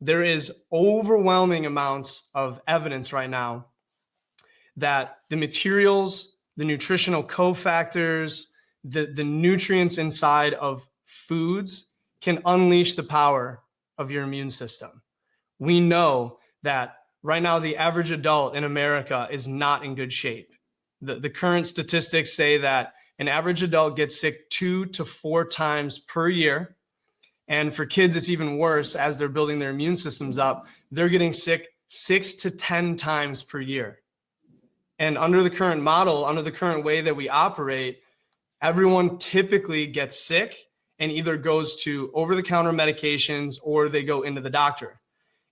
There is overwhelming amounts of evidence right now that the materials, the nutritional cofactors, the nutrients inside of foods can unleash the power of your immune system. We know that right now the average adult in America is not in good shape. The current statistics say that an average adult gets sick 2 to 4 times per year. And for kids, it's even worse. As they're building their immune systems up, they're getting sick 6 to 10 times per year. And under the current model, under the current way that we operate, everyone typically gets sick and either goes to over-the-counter medications or they go into the doctor.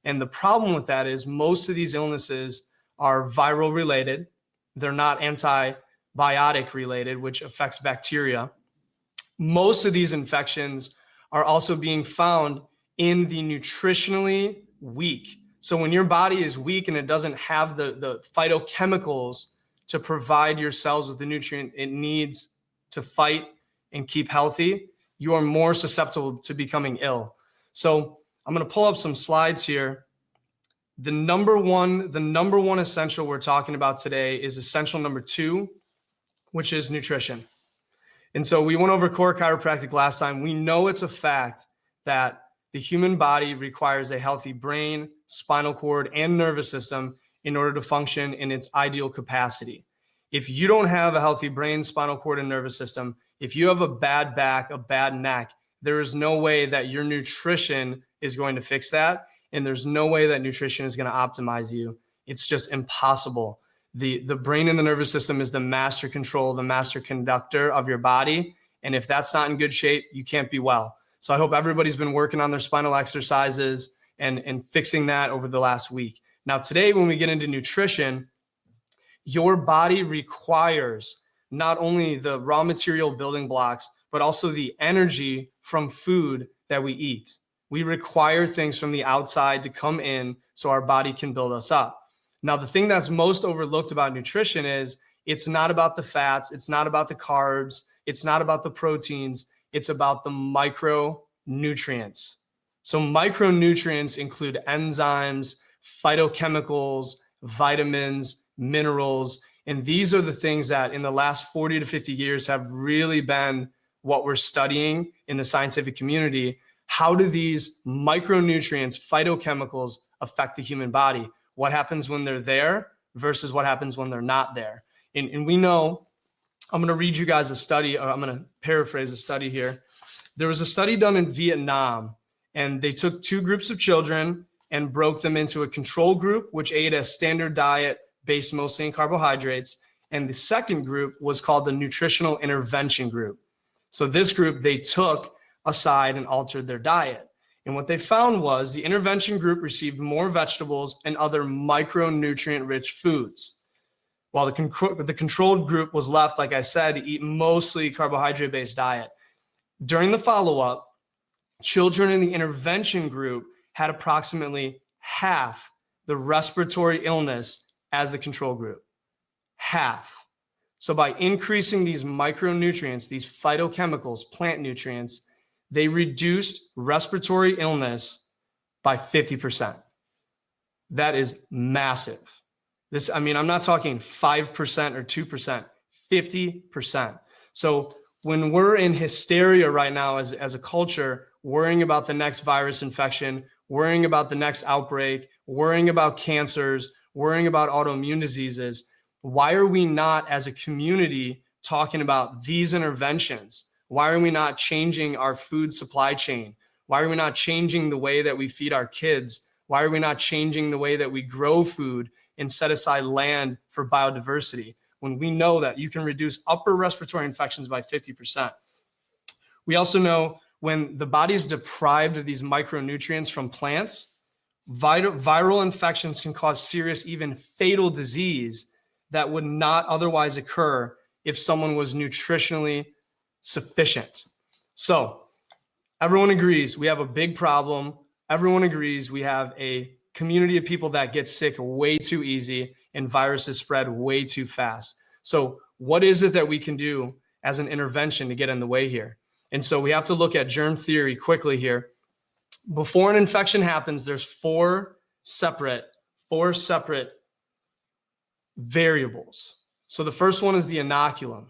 And the problem with that is most of these illnesses are viral related. They're not antibiotic related, which affects bacteria. Most of these infections are also being found in the nutritionally weak. So when your body is weak and it doesn't have the phytochemicals to provide your cells with the nutrient it needs to fight and keep healthy, you are more susceptible to becoming ill. So I'm going to pull up some slides here. The number one essential we're talking about today is essential number 2, which is nutrition. And so we went over core chiropractic last time. We know it's a fact that the human body requires a healthy brain, spinal cord, and nervous system in order to function in its ideal capacity. If you don't have a healthy brain, spinal cord, and nervous system, if you have a bad back, a bad neck, there is no way that your nutrition is going to fix that. And there's no way that nutrition is going to optimize you. It's just impossible. The brain and the nervous system is the master control, the master conductor of your body. And if that's not in good shape, you can't be well. So I hope everybody's been working on their spinal exercises and fixing that over the last week. Now, today, when we get into nutrition, your body requires not only the raw material building blocks, but also the energy from food that we eat. We require things from the outside to come in so our body can build us up. Now, the thing that's most overlooked about nutrition is it's not about the fats, it's not about the carbs, it's not about the proteins, it's about the micronutrients. So micronutrients include enzymes, phytochemicals, vitamins, minerals, and these are the things that in the last 40 to 50 years have really been what we're studying in the scientific community. How do these micronutrients, phytochemicals, affect the human body? What happens when they're there versus what happens when they're not there? And we know, I'm going to read you guys a study, or I'm going to paraphrase a study here. There was a study done in Vietnam, and they took 2 groups of children and broke them into a control group, which ate a standard diet based mostly in carbohydrates. And the second group was called the nutritional intervention group. So this group, they took aside and altered their diet. And what they found was the intervention group received more vegetables and other micronutrient-rich foods, while the controlled group was left, like I said, to eat mostly carbohydrate-based diet. During the follow-up, children in the intervention group had approximately half the respiratory illness as the control group. Half. So by increasing these micronutrients, these phytochemicals, plant nutrients, they reduced respiratory illness by 50%. That is massive. I'm not talking 5% or 2%, 50%. So when we're in hysteria right now as a culture, worrying about the next virus infection, worrying about the next outbreak, worrying about cancers, worrying about autoimmune diseases, why are we not as a community talking about these interventions? Why are we not changing our food supply chain? Why are we not changing the way that we feed our kids? Why are we not changing the way that we grow food and set aside land for biodiversity when we know that you can reduce upper respiratory infections by 50%? We also know when the body is deprived of these micronutrients from plants, viral infections can cause serious, even fatal disease that would not otherwise occur if someone was nutritionally sufficient. So everyone agrees we have a big problem. Everyone agrees we have a community of people that get sick way too easy and viruses spread way too fast. So what is it that we can do as an intervention to get in the way here? And so we have to look at germ theory quickly here. Before an infection happens, there's four separate variables. So the first one is the inoculum.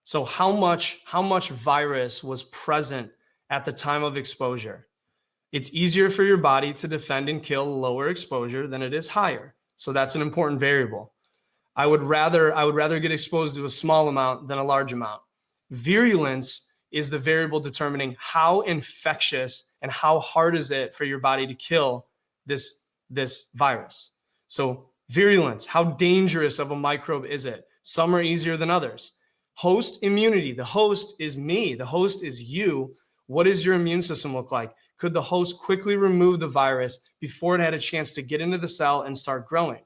So how much virus was present at the time of exposure? It's easier for your body to defend and kill lower exposure than it is higher. So that's an important variable. I would rather get exposed to a small amount than a large amount. Virulence is the variable determining how infectious and how hard is it for your body to kill this virus. So virulence, how dangerous of a microbe is it? Some are easier than others. Host immunity, the host is me, the host is you. What does your immune system look like? Could the host quickly remove the virus before it had a chance to get into the cell and start growing?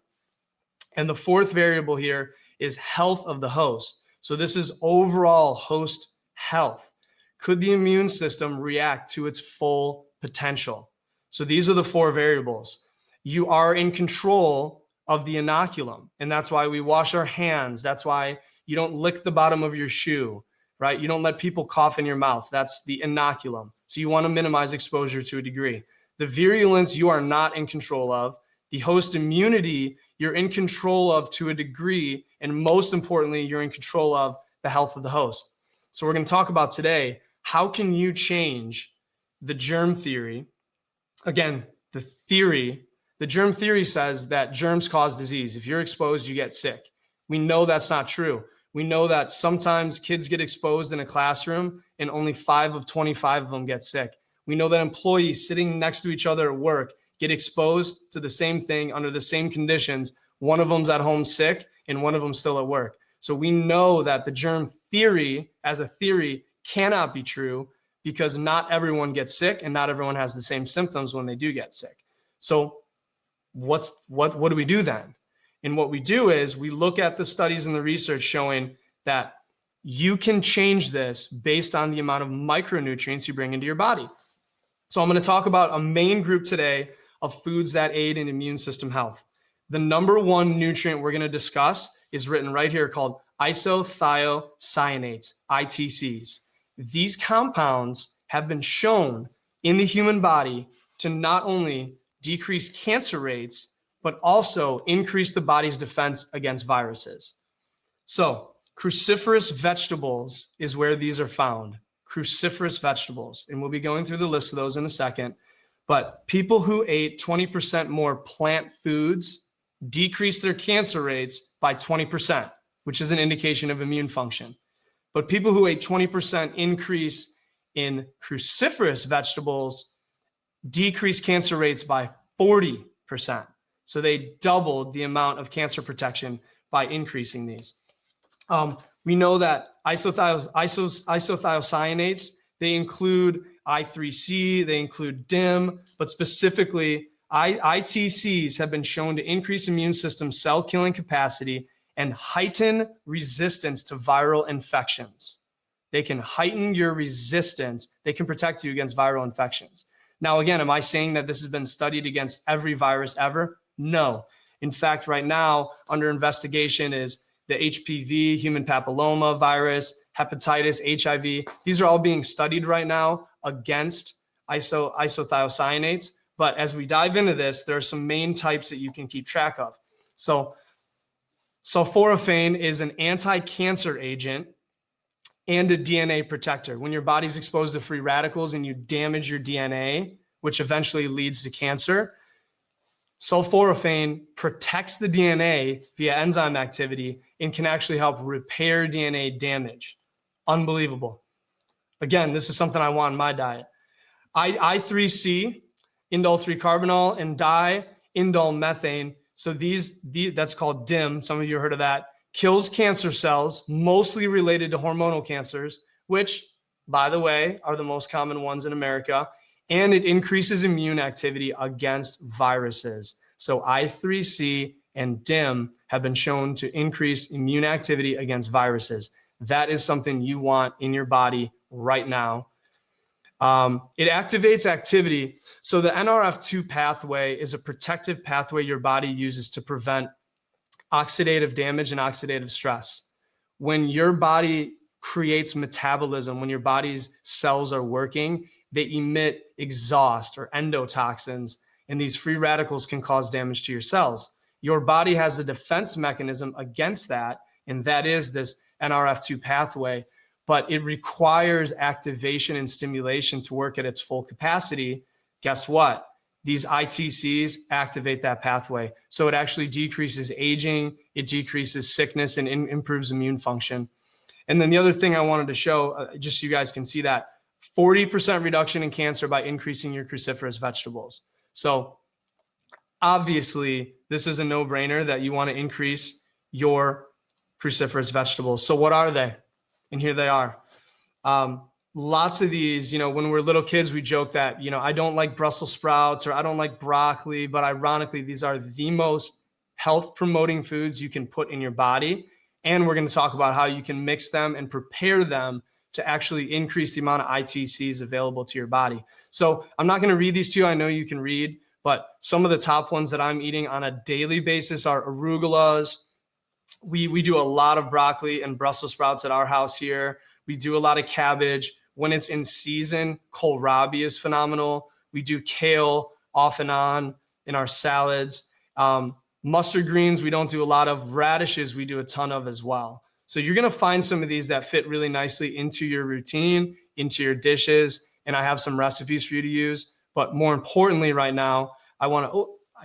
And the fourth variable here is health of the host. So this is overall host health. Could the immune system react to its full potential? So these are the four variables. You are in control of the inoculum, and that's why we wash our hands. That's why you don't lick the bottom of your shoe, right? You don't let people cough in your mouth. That's the inoculum. So you want to minimize exposure to a degree. The virulence you are not in control of. The host immunity you're in control of to a degree, and most importantly, you're in control of the health of the host. So we're going to talk about today, how can you change the germ theory? Again, the germ theory says that germs cause disease. If you're exposed, you get sick. We know that's not true. We know that sometimes kids get exposed in a classroom and only 5 of 25 of them get sick. We know that employees sitting next to each other at work get exposed to the same thing under the same conditions. One of them's at home sick and one of them's still at work. So we know that the germ theory as a theory cannot be true because not everyone gets sick and not everyone has the same symptoms when they do get sick. So what do we do then? And what we do is we look at the studies and the research showing that you can change this based on the amount of micronutrients you bring into your body. So I'm going to talk about a main group today of foods that aid in immune system health. The number one nutrient we're going to discuss is written right here, called isothiocyanates, ITCs. These compounds have been shown in the human body to not only decrease cancer rates, but also increase the body's defense against viruses. So cruciferous vegetables is where these are found. Cruciferous vegetables. And we'll be going through the list of those in a second. But people who ate 20% more plant foods decreased their cancer rates by 20%, which is an indication of immune function. But people who ate 20% increase in cruciferous vegetables decreased cancer rates by 40%. So they doubled the amount of cancer protection by increasing these. We know that isothiocyanates, they include I3C, they include DIM, but specifically ITCs have been shown to increase immune system cell killing capacity and heighten resistance to viral infections. They can heighten your resistance. They can protect you against viral infections. Now, again, am I saying that this has been studied against every virus ever? No. In fact, right now, under investigation is the HPV, human papilloma virus, hepatitis, HIV. These are all being studied right now against isothiocyanates. But as we dive into this, there are some main types that you can keep track of. So sulforaphane is an anti-cancer agent and a DNA protector. When your body's exposed to free radicals and you damage your DNA, which eventually leads to cancer, sulforaphane protects the DNA via enzyme activity and can actually help repair DNA damage. Unbelievable. Again, this is something I want in my diet. I3C, indole 3-carbinol, and di-indole methane. So that's called DIM. Some of you heard of that. Kills cancer cells, mostly related to hormonal cancers, which, by the way, are the most common ones in America. And it increases immune activity against viruses. So I3C and DIM have been shown to increase immune activity against viruses. That is something you want in your body right now. It activates activity. So the NRF2 pathway is a protective pathway your body uses to prevent oxidative damage and oxidative stress. When your body creates metabolism, when your body's cells are working, they emit exhaust or endotoxins, and these free radicals can cause damage to your cells. Your body has a defense mechanism against that, and that is this NRF2 pathway, but it requires activation and stimulation to work at its full capacity. Guess what? These ITCs activate that pathway. So it actually decreases aging, it decreases sickness, and improves immune function. And then the other thing I wanted to show, just so you guys can see that, 40% reduction in cancer by increasing your cruciferous vegetables. So obviously, this is a no-brainer that you want to increase your cruciferous vegetables. So what are they? And here they are. Lots of these, when we're little kids, we joke that, I don't like Brussels sprouts or I don't like broccoli, but ironically, these are the most health promoting foods you can put in your body. And we're going to talk about how you can mix them and prepare them to actually increase the amount of ITCs available to your body. So I'm not going to read these to you. I know you can read, but some of the top ones that I'm eating on a daily basis are arugulas. We do a lot of broccoli and Brussels sprouts at our house here. We do a lot of cabbage. When it's in season, kohlrabi is phenomenal. We do kale off and on in our salads. Mustard greens, we don't do a lot of. Radishes, we do a ton of as well. So you're going to find some of these that fit really nicely into your routine, into your dishes. And I have some recipes for you to use. But more importantly, right now, I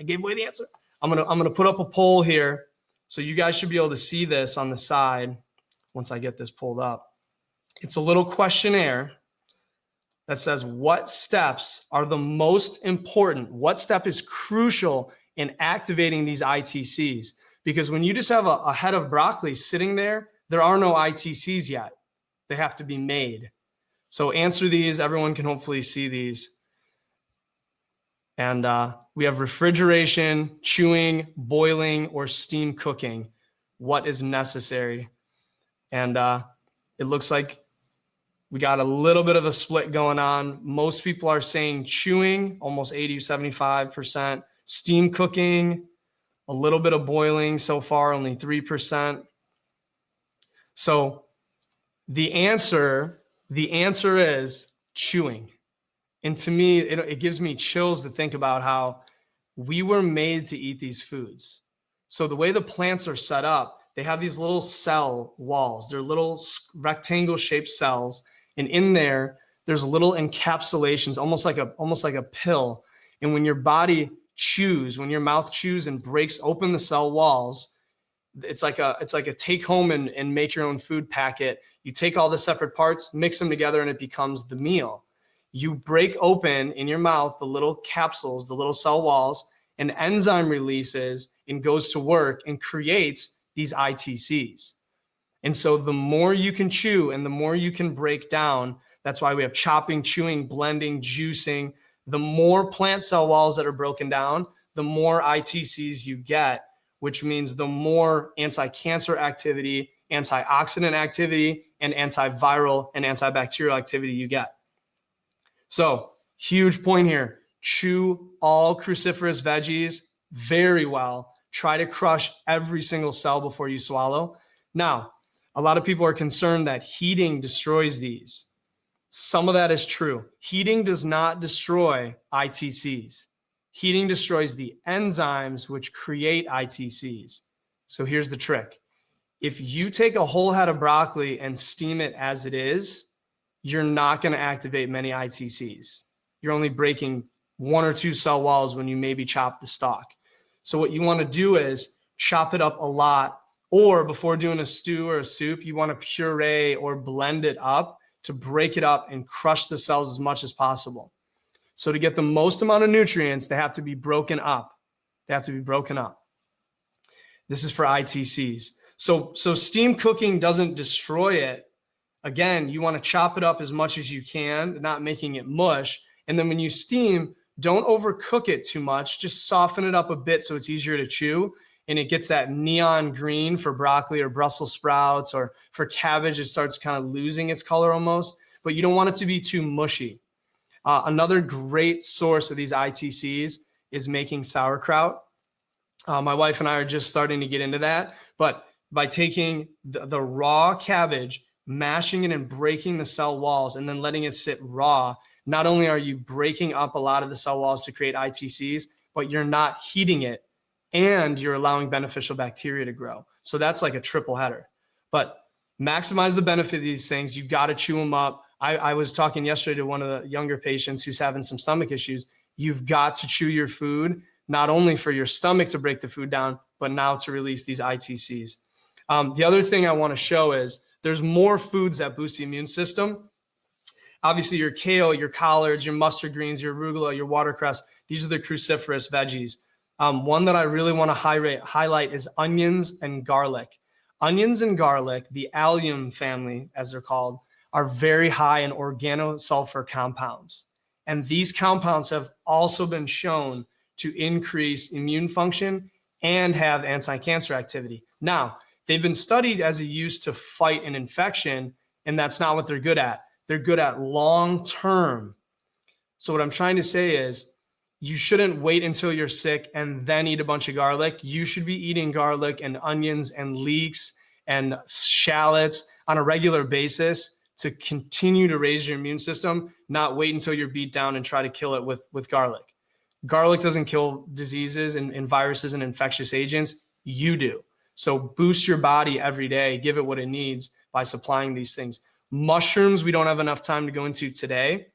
gave away the answer. I'm going to put up a poll here. So you guys should be able to see this on the side once I get this pulled up. It's a little questionnaire that says what steps are the most important, what step is crucial in activating these ITCs. Because when you just have a head of broccoli sitting there, there are no ITCs yet. They have to be made. So answer these. Everyone can hopefully see these. And we have refrigeration, chewing, boiling, or steam cooking. What is necessary? And it looks like we got a little bit of a split going on. Most people are saying chewing, almost 80, 75%. Steam cooking, a little bit of boiling so far, only 3%. So the answer is chewing. And to me, it gives me chills to think about how we were made to eat these foods. So the way the plants are set up, they have these little cell walls. They're little rectangle shaped cells. And in there, there's little encapsulations, almost like a pill. And when your body chews, when your mouth chews and breaks open the cell walls, it's like a take home and make your own food packet. You take all the separate parts, mix them together, and it becomes the meal. You break open in your mouth the little capsules, the little cell walls, an enzyme releases and goes to work and creates these ITCs. And so the more you can chew and the more you can break down, that's why we have chopping, chewing, blending, juicing. The more plant cell walls that are broken down, the more ITCs you get, which means the more anti-cancer activity, antioxidant activity, and antiviral and antibacterial activity you get. So huge point here. Chew all cruciferous veggies very well. Try to crush every single cell before you swallow. Now, a lot of people are concerned that heating destroys these. Some of that is true. Heating does not destroy ITCs. Heating destroys the enzymes which create ITCs. So here's the trick. If you take a whole head of broccoli and steam it as it is, you're not going to activate many ITCs. You're only breaking 1 or 2 cell walls when you maybe chop the stalk. So what you want to do is chop it up a lot, or before doing a stew or a soup, you want to puree or blend it up to break it up and crush the cells as much as possible. So to get the most amount of nutrients, they have to be broken up. They have to be broken up. This is for ITCs. So steam cooking doesn't destroy it. Again, you want to chop it up as much as you can, not making it mush. And then when you steam, don't overcook it too much. Just soften it up a bit so it's easier to chew. And it gets that neon green for broccoli or Brussels sprouts, or for cabbage, it starts kind of losing its color almost. But you don't want it to be too mushy. Another great source of these ITCs is making sauerkraut. My wife and I are just starting to get into that. But by taking the raw cabbage, mashing it and breaking the cell walls, and then letting it sit raw, not only are you breaking up a lot of the cell walls to create ITCs, but you're not heating it and you're allowing beneficial bacteria to grow. So that's like a triple header. But maximize the benefit of these things. You've got to chew them up. I was talking yesterday to one of the younger patients who's having some stomach issues. You've got to chew your food, not only for your stomach to break the food down, but now to release these ITCs. The other thing I want to show is there's more foods that boost the immune system. Obviously, your kale, your collards, your mustard greens, your arugula, your watercress, these are the cruciferous veggies. One that I really want to highlight is onions and garlic. Onions and garlic, the allium family, as they're called, are very high in organosulfur compounds. And these compounds have also been shown to increase immune function and have anti-cancer activity. Now, they've been studied as a use to fight an infection, and that's not what they're good at. They're good at long-term. So what I'm trying to say is you shouldn't wait until you're sick and then eat a bunch of garlic. You should be eating garlic and onions and leeks and shallots on a regular basis to continue to raise your immune system, not wait until you're beat down and try to kill it with garlic. Garlic doesn't kill diseases and viruses and infectious agents. You do. So boost your body every day. Give it what it needs by supplying these things. Mushrooms, we don't have enough time to go into today.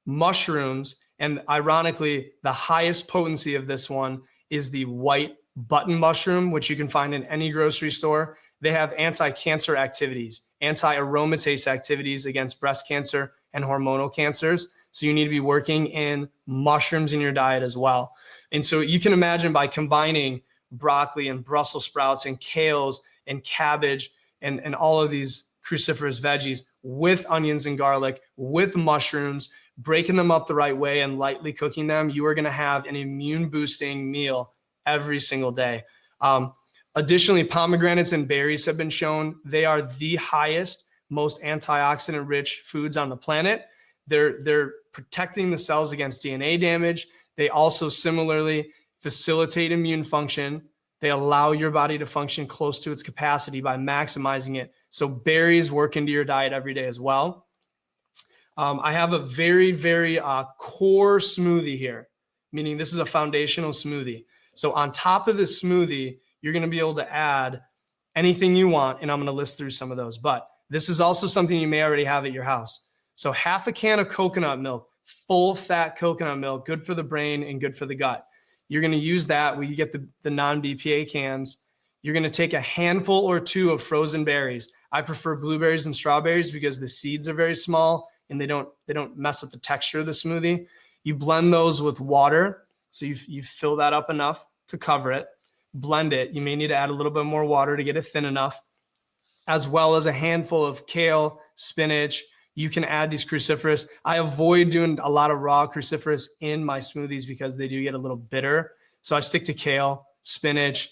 Mushrooms, and ironically, the highest potency of this one is the white button mushroom, which you can find in any grocery store. They have anti-cancer activities, anti-aromatase activities against breast cancer and hormonal cancers. So you need to be working in mushrooms in your diet as well. And so you can imagine by combining broccoli and Brussels sprouts and kales and cabbage and all of these cruciferous veggies with onions and garlic, with mushrooms, breaking them up the right way and lightly cooking them, you are going to have an immune boosting meal every single day. Additionally, pomegranates and berries have been shown. They are the highest, most antioxidant rich foods on the planet. They're protecting the cells against DNA damage. They also similarly facilitate immune function. They allow your body to function close to its capacity by maximizing it. So berries work into your diet every day as well. I have a very, very core smoothie here, meaning this is a foundational smoothie. So on top of this smoothie, you're going to be able to add anything you want, and I'm going to list through some of those. But this is also something you may already have at your house. So half a can of coconut milk, full fat coconut milk, good for the brain and good for the gut. You're going to use that when you get the non-BPA cans. You're going to take a handful or two of frozen berries. I prefer blueberries and strawberries because the seeds are very small and they don't mess with the texture of the smoothie. You blend those with water. So you fill that up enough to cover it. Blend it. You may need to add a little bit more water to get it thin enough, as well as a handful of kale, spinach. You can add these cruciferous. I avoid doing a lot of raw cruciferous in my smoothies because they do get a little bitter. So I stick to kale, spinach,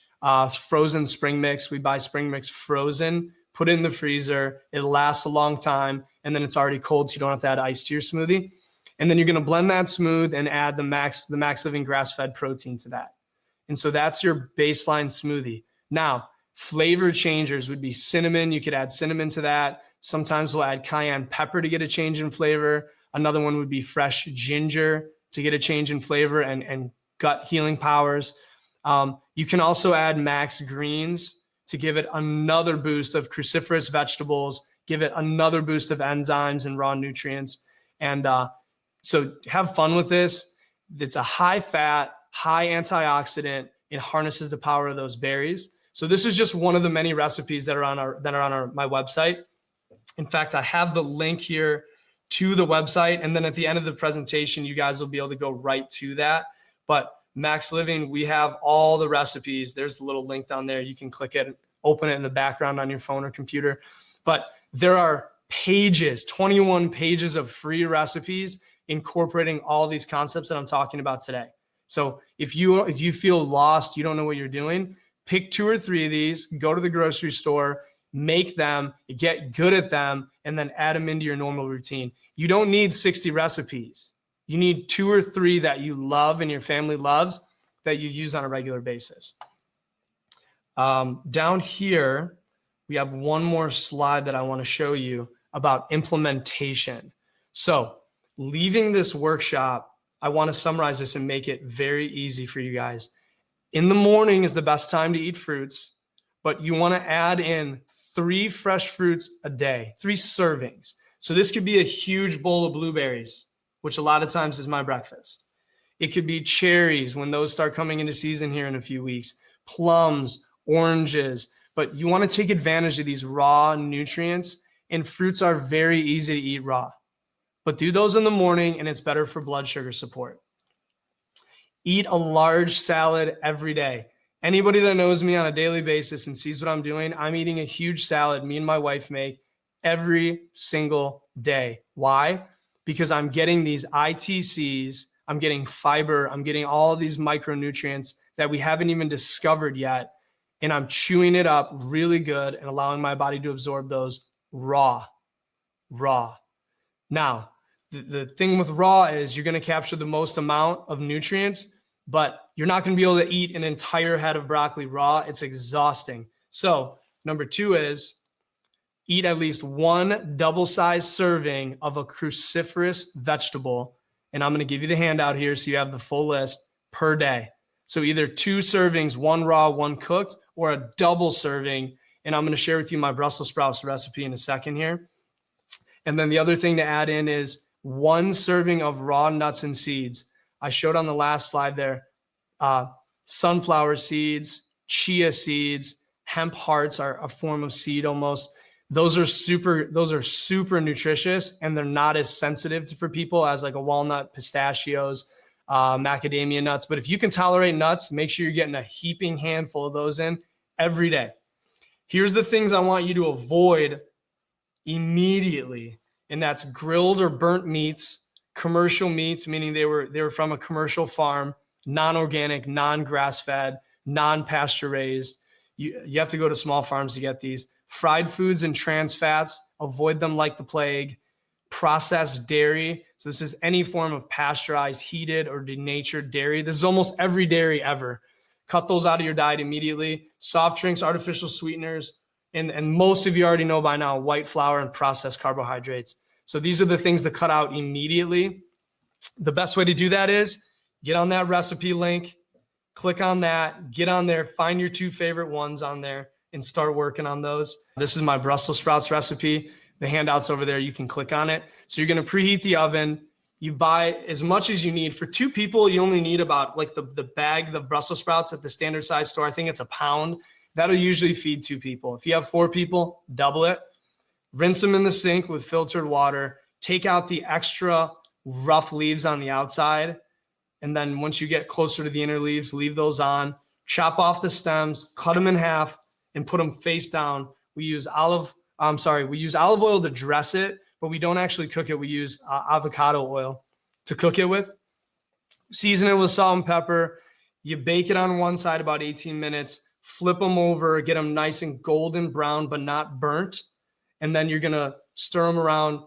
frozen spring mix. We buy spring mix frozen, put it in the freezer. It lasts a long time, and then it's already cold, so you don't have to add ice to your smoothie. And then you're going to blend that smooth and add the max living grass-fed protein to that. And so that's your baseline smoothie. Now, flavor changers would be cinnamon. You could add cinnamon to that. Sometimes we'll add cayenne pepper to get a change in flavor. Another one would be fresh ginger to get a change in flavor and gut healing powers. You can also add max greens to give it another boost of cruciferous vegetables, give it another boost of enzymes and raw nutrients. And so have fun with this. It's a high fat, high antioxidant. It harnesses the power of those berries. So this is just one of the many recipes that are on my website. In fact, I have the link here to the website. And then at the end of the presentation, you guys will be able to go right to that. But Max Living, we have all the recipes. There's the little link down there. You can click it, open it in the background on your phone or computer. But there are pages, 21 pages of free recipes incorporating all these concepts that I'm talking about today. So if you feel lost, you don't know what you're doing, pick 2 or 3 of these, go to the grocery store, make them, get good at them, and then add them into your normal routine. You don't need 60 recipes. You need 2 or 3 that you love and your family loves that you use on a regular basis. Down here, we have one more slide that I want to show you about implementation. So leaving this workshop, I want to summarize this and make it very easy for you guys. In the morning is the best time to eat fruits, but you want to add in 3 fresh fruits a day, 3 servings. So this could be a huge bowl of blueberries, which a lot of times is my breakfast. It could be cherries when those start coming into season here in a few weeks, plums, oranges, but you want to take advantage of these raw nutrients, and fruits are very easy to eat raw. But do those in the morning, and it's better for blood sugar support. Eat a large salad every day. Anybody that knows me on a daily basis and sees what I'm doing, I'm eating a huge salad me and my wife make every single day. Why? Because I'm getting these ITCs, I'm getting fiber, I'm getting all of these micronutrients that we haven't even discovered yet, and I'm chewing it up really good and allowing my body to absorb those raw. Now, the thing with raw is you're going to capture the most amount of nutrients, but you're not going to be able to eat an entire head of broccoli raw. It's exhausting. So number 2 is eat at least 1 double-sized serving of a cruciferous vegetable. And I'm going to give you the handout here so you have the full list per day. So either 2 servings, 1 raw, 1 cooked, or a double serving. And I'm going to share with you my Brussels sprouts recipe in a second here. And then the other thing to add in is 1 serving of raw nuts and seeds. I showed on the last slide there, sunflower seeds, chia seeds, hemp hearts are a form of seed almost. Those are super nutritious, and they're not as sensitive for people as like a walnut, pistachios, macadamia nuts. But if you can tolerate nuts, make sure you're getting a heaping handful of those in every day. Here's the things I want you to avoid immediately, and that's grilled or burnt meats, commercial meats, meaning they were from a commercial farm, non-organic, non-grass-fed, non-pasture raised. You have to go to small farms to get these. Fried foods and trans fats, avoid them like the plague. Processed dairy, so this is any form of pasteurized, heated, or denatured dairy. This is almost every dairy ever. Cut those out of your diet immediately. Soft drinks, artificial sweeteners, and most of you already know by now, white flour and processed carbohydrates. So these are the things to cut out immediately. The best way to do that is get on that recipe link, click on that, get on there, find your 2 favorite ones on there, and start working on those. This is my Brussels sprouts recipe. The handout's over there. You can click on it. So you're going to preheat the oven. You buy as much as you need. For 2 people, you only need about like the bag, the Brussels sprouts at the standard size store. I think it's a pound. That'll usually feed 2 people. If you have 4 people, double it. Rinse them in the sink with filtered water. Take out the extra rough leaves on the outside. And then once you get closer to the inner leaves, leave those on. Chop off the stems, cut them in half, and put them face down. We use olive oil to dress it, but we don't actually cook it. We use avocado oil to cook it with. Season it with salt and pepper. You bake it on one side about 18 minutes. Flip them over, get them nice and golden brown, but not burnt. And then you're going to stir them around,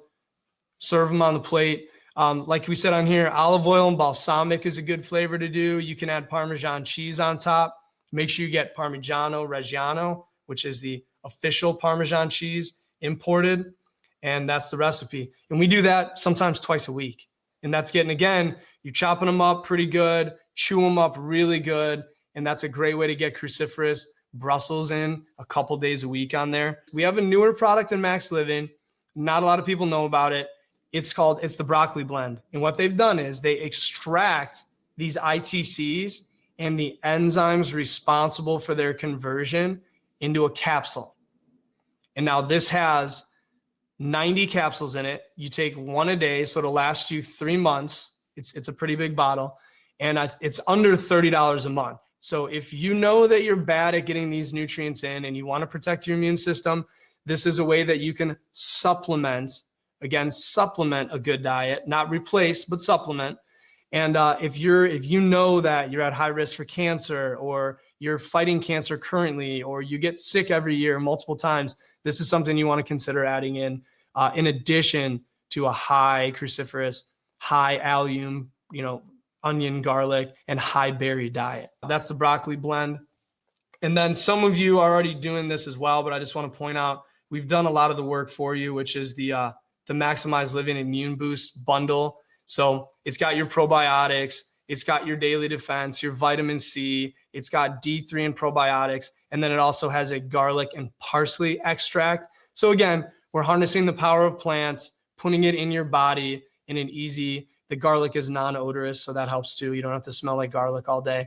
serve them on the plate. Like we said on here, olive oil and balsamic is a good flavor to do. You can add Parmesan cheese on top. Make sure you get Parmigiano Reggiano, which is the official Parmesan cheese imported. And that's the recipe. And we do that sometimes twice a week. And that's you're chopping them up pretty good, chew them up really good. And that's a great way to get cruciferous Brussels in a couple days a week on there. We have a newer product in Max Living. Not a lot of people know about it. It's the broccoli blend. And what they've done is they extract these ITCs and the enzymes responsible for their conversion into a capsule. And now this has 90 capsules in it. You take 1 a day, so it'll last you 3 months. It's a pretty big bottle, and it's under $30 a month. So if you know that you're bad at getting these nutrients in and you want to protect your immune system, this is a way that you can supplement a good diet, not replace, but supplement. And if you know that you're at high risk for cancer, or you're fighting cancer currently, or you get sick every year multiple times, this is something you want to consider adding in addition to a high cruciferous, high allium, onion, garlic, and high berry diet. That's the broccoli blend. And then some of you are already doing this as well, but I just want to point out, we've done a lot of the work for you, which is the the Maximize Living Immune Boost bundle. So it's got your probiotics, it's got your daily defense, your vitamin C, it's got D3 and probiotics, and then it also has a garlic and parsley extract. So again, we're harnessing the power of plants, putting it in your body in an easy, the garlic is non-odorous, so that helps too. You don't have to smell like garlic all day.